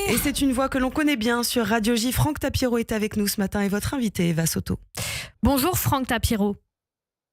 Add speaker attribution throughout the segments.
Speaker 1: Et c'est une voix que l'on connaît bien sur Radio J. Franck Tapiro est avec nous ce matin et votre invité, Eva Soto.
Speaker 2: Bonjour Franck Tapiro.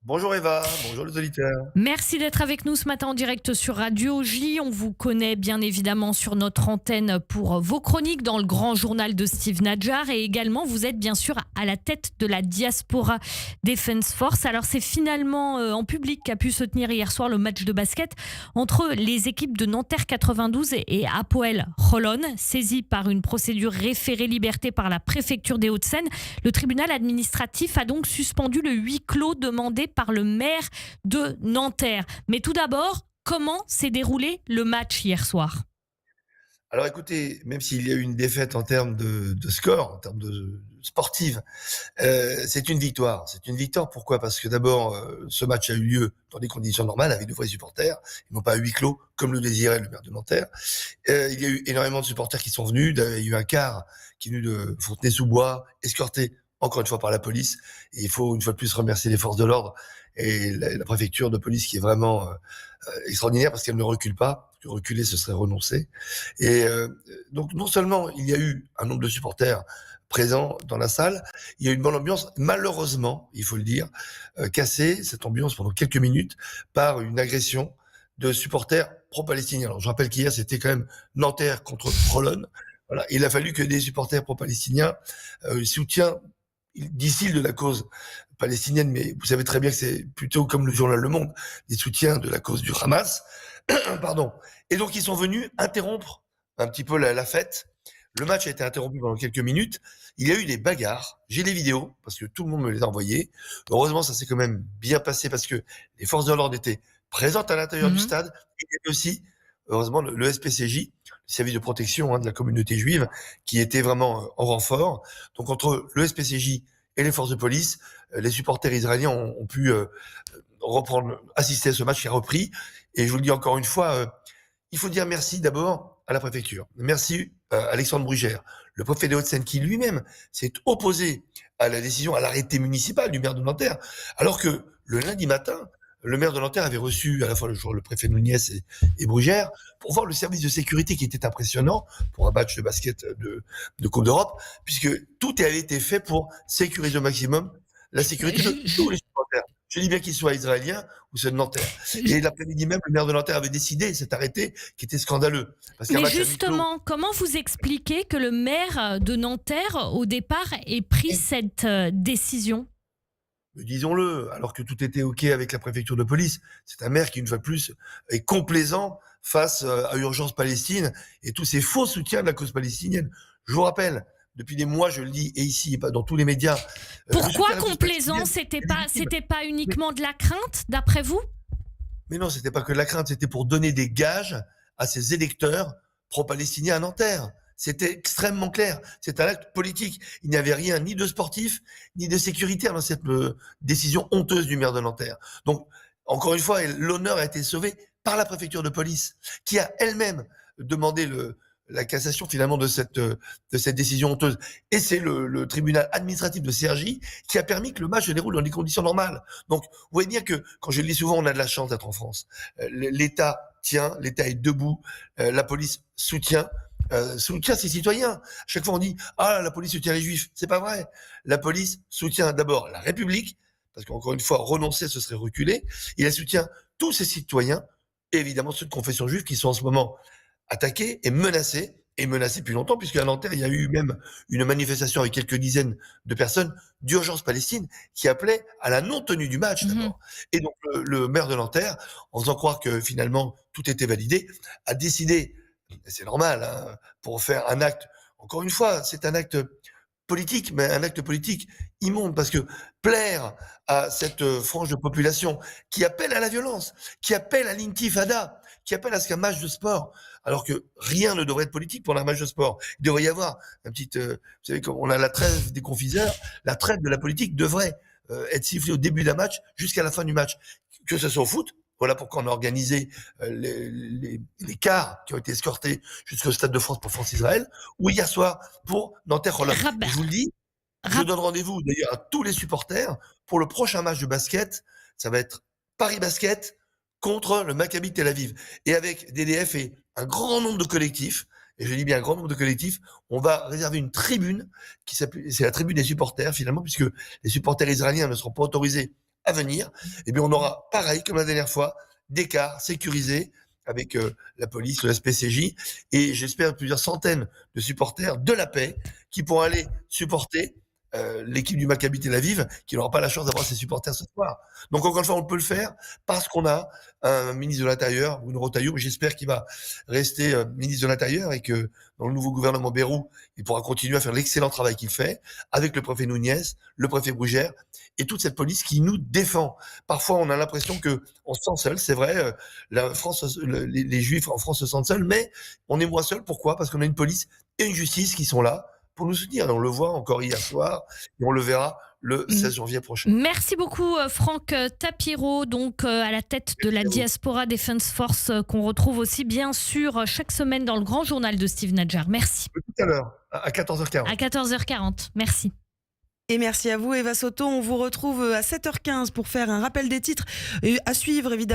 Speaker 3: Bonjour Eva, bonjour les auditeurs.
Speaker 2: Merci d'être avec nous ce matin en direct sur Radio J. On vous connaît bien évidemment sur notre antenne pour vos chroniques dans le grand journal de Steve Nadjar et également vous êtes bien sûr à la tête de la Diaspora Defense Force. Alors c'est finalement en public qu'a pu se tenir hier soir le match de basket entre les équipes de Nanterre 92 et Hapoel Holon. Saisi par une procédure référée liberté par la préfecture des Hauts-de-Seine, le tribunal administratif a donc suspendu le huis clos demandé par le maire de Nanterre. Mais tout d'abord, comment s'est déroulé le match hier soir ?
Speaker 3: Alors écoutez, même s'il y a eu une défaite en termes de score, en termes de sportive, c'est une victoire. C'est une victoire, pourquoi ? Parce que d'abord, ce match a eu lieu dans des conditions normales, avec de vrais supporters, ils n'ont pas à huis clos, comme le désirait le maire de Nanterre. Il y a eu énormément de supporters qui sont venus, il y a eu un quart qui est venu de Fontenay-sous-Bois, escorté encore une fois par la police, et il faut une fois de plus remercier les forces de l'ordre et la préfecture de police qui est vraiment extraordinaire parce qu'elle ne recule pas. Reculer, ce serait renoncer. Et donc non seulement il y a eu un nombre de supporters présents dans la salle, il y a eu une bonne ambiance, malheureusement, il faut le dire, cassée, cette ambiance pendant quelques minutes, par une agression de supporters pro-palestiniens. Alors je rappelle qu'hier c'était quand même Nanterre contre Holon. Voilà, il a fallu que des supporters pro-palestiniens soutiennent distillent de la cause palestinienne, mais vous savez très bien que c'est plutôt comme le journal Le Monde, des soutiens de la cause du Hamas. Pardon. Et donc ils sont venus interrompre un petit peu la fête. Le match a été interrompu pendant quelques minutes. Il y a eu des bagarres. J'ai les vidéos parce que tout le monde me les a envoyées. Heureusement, ça s'est quand même bien passé parce que les forces de l'ordre étaient présentes à l'intérieur du stade. Et il y avait aussi, heureusement, le SPCJ, le service de protection de la communauté juive, qui était vraiment en renfort. Donc entre le SPCJ et les forces de police, les supporters israéliens ont pu assister à ce match qui a repris. Et je vous le dis encore une fois, il faut dire merci d'abord à la préfecture. Merci à Alexandre Brugère, le préfet des Hauts-de-Seine, qui lui-même s'est opposé à la décision, à l'arrêté municipal du maire de Nanterre, alors que le lundi matin, le maire de Nanterre avait reçu à la fois le préfet Nouniez et Brugère pour voir le service de sécurité qui était impressionnant pour un match de basket de Coupe d'Europe, puisque tout avait été fait pour sécuriser au maximum la sécurité de tous les supporters. Je dis bien qu'ils soient israéliens ou ceux de Nanterre. Et l'après-midi même, le maire de Nanterre avait décidé cet arrêté qui était scandaleux.
Speaker 2: Parce mais justement, comment vous expliquez que le maire de Nanterre, au départ, ait pris cette décision ?
Speaker 3: Disons-le, alors que tout était OK avec la préfecture de police, c'est un maire qui, une fois de plus, est complaisant face à Urgence Palestine et tous ces faux soutiens de la cause palestinienne. Je vous rappelle, depuis des mois, je le dis, et ici, et pas dans tous les médias.
Speaker 2: Pourquoi complaisant ? C'était pas uniquement de la crainte, d'après vous ?
Speaker 3: Mais non, c'était pas que de la crainte, c'était pour donner des gages à ces électeurs pro-palestiniens à Nanterre. C'était extrêmement clair. C'est un acte politique. Il n'y avait rien ni de sportif, ni de sécuritaire dans cette décision honteuse du maire de Nanterre. Donc, encore une fois, l'honneur a été sauvé par la préfecture de police, qui a elle-même demandé la cassation finalement de cette décision honteuse. Et c'est le tribunal administratif de Cergy qui a permis que le match se déroule dans des conditions normales. Donc, vous voyez bien que, quand je le dis souvent, on a de la chance d'être en France. L'État tient, l'État est debout, la police soutient ses citoyens. À chaque fois on dit « Ah, la police soutient les juifs ». C'est pas vrai. La police soutient d'abord la République, parce qu'encore une fois, renoncer, ce serait reculer. Et elle soutient tous ses citoyens, et évidemment ceux de confession juive qui sont en ce moment attaqués et menacés depuis longtemps, puisqu'à Nanterre, il y a eu même une manifestation avec quelques dizaines de personnes d'Urgence Palestine qui appelaient à la non-tenue du match d'abord. Et donc le maire de Nanterre, en faisant croire que finalement tout était validé, a décidé, et c'est normal, pour faire un acte, encore une fois, c'est un acte politique, mais un acte politique immonde, parce que plaire à cette frange de population qui appelle à la violence, qui appelle à l'intifada, qui appelle à ce qu'un match de sport, alors que rien ne devrait être politique pour un match de sport. Il devrait y avoir un petit, vous savez, comme on a la trêve des confiseurs, la trêve de la politique devrait être sifflée au début d'un match jusqu'à la fin du match, que ce soit au foot. Voilà pourquoi on a organisé les cars qui ont été escortés jusqu'au Stade de France pour France-Israël, ou hier soir pour Nanterre-Holon. Je vous le dis, je donne rendez-vous d'ailleurs à tous les supporters pour le prochain match de basket. Ça va être Paris Basket contre le Maccabi Tel Aviv. Et avec DDF et un grand nombre de collectifs, et je dis bien un grand nombre de collectifs, on va réserver une tribune c'est la tribune des supporters finalement, puisque les supporters israéliens ne seront pas autorisés à venir. Et bien on aura pareil comme la dernière fois, des cars sécurisés avec la police, le SPCJ, et j'espère plusieurs centaines de supporters de la paix qui pourront aller supporter l'équipe du Maccabi Tel Aviv, qui n'aura pas la chance d'avoir ses supporters ce soir. Donc encore une fois, on peut le faire parce qu'on a un ministre de l'Intérieur, Bruno Retailleau, mais j'espère qu'il va rester ministre de l'Intérieur et que dans le nouveau gouvernement Bayrou, il pourra continuer à faire l'excellent travail qu'il fait avec le préfet Núñez, le préfet Bruguère et toute cette police qui nous défend. Parfois, on a l'impression que on se sent seul, c'est vrai, les Juifs en France se sentent seuls, mais on est moins seul. Pourquoi ? Parce qu'on a une police et une justice qui sont là pour nous soutenir. Et on le voit encore hier soir et on le verra le 16 janvier prochain.
Speaker 2: Merci beaucoup Franck Tapiro, donc à la tête de la Diaspora Defense Force, qu'on retrouve aussi bien sûr chaque semaine dans le grand journal de Steve Nadjar. Merci.
Speaker 3: Tout à l'heure, à 14h40.
Speaker 2: À 14h40, merci.
Speaker 1: Et merci à vous Eva Soto, on vous retrouve à 7h15 pour faire un rappel des titres à suivre évidemment.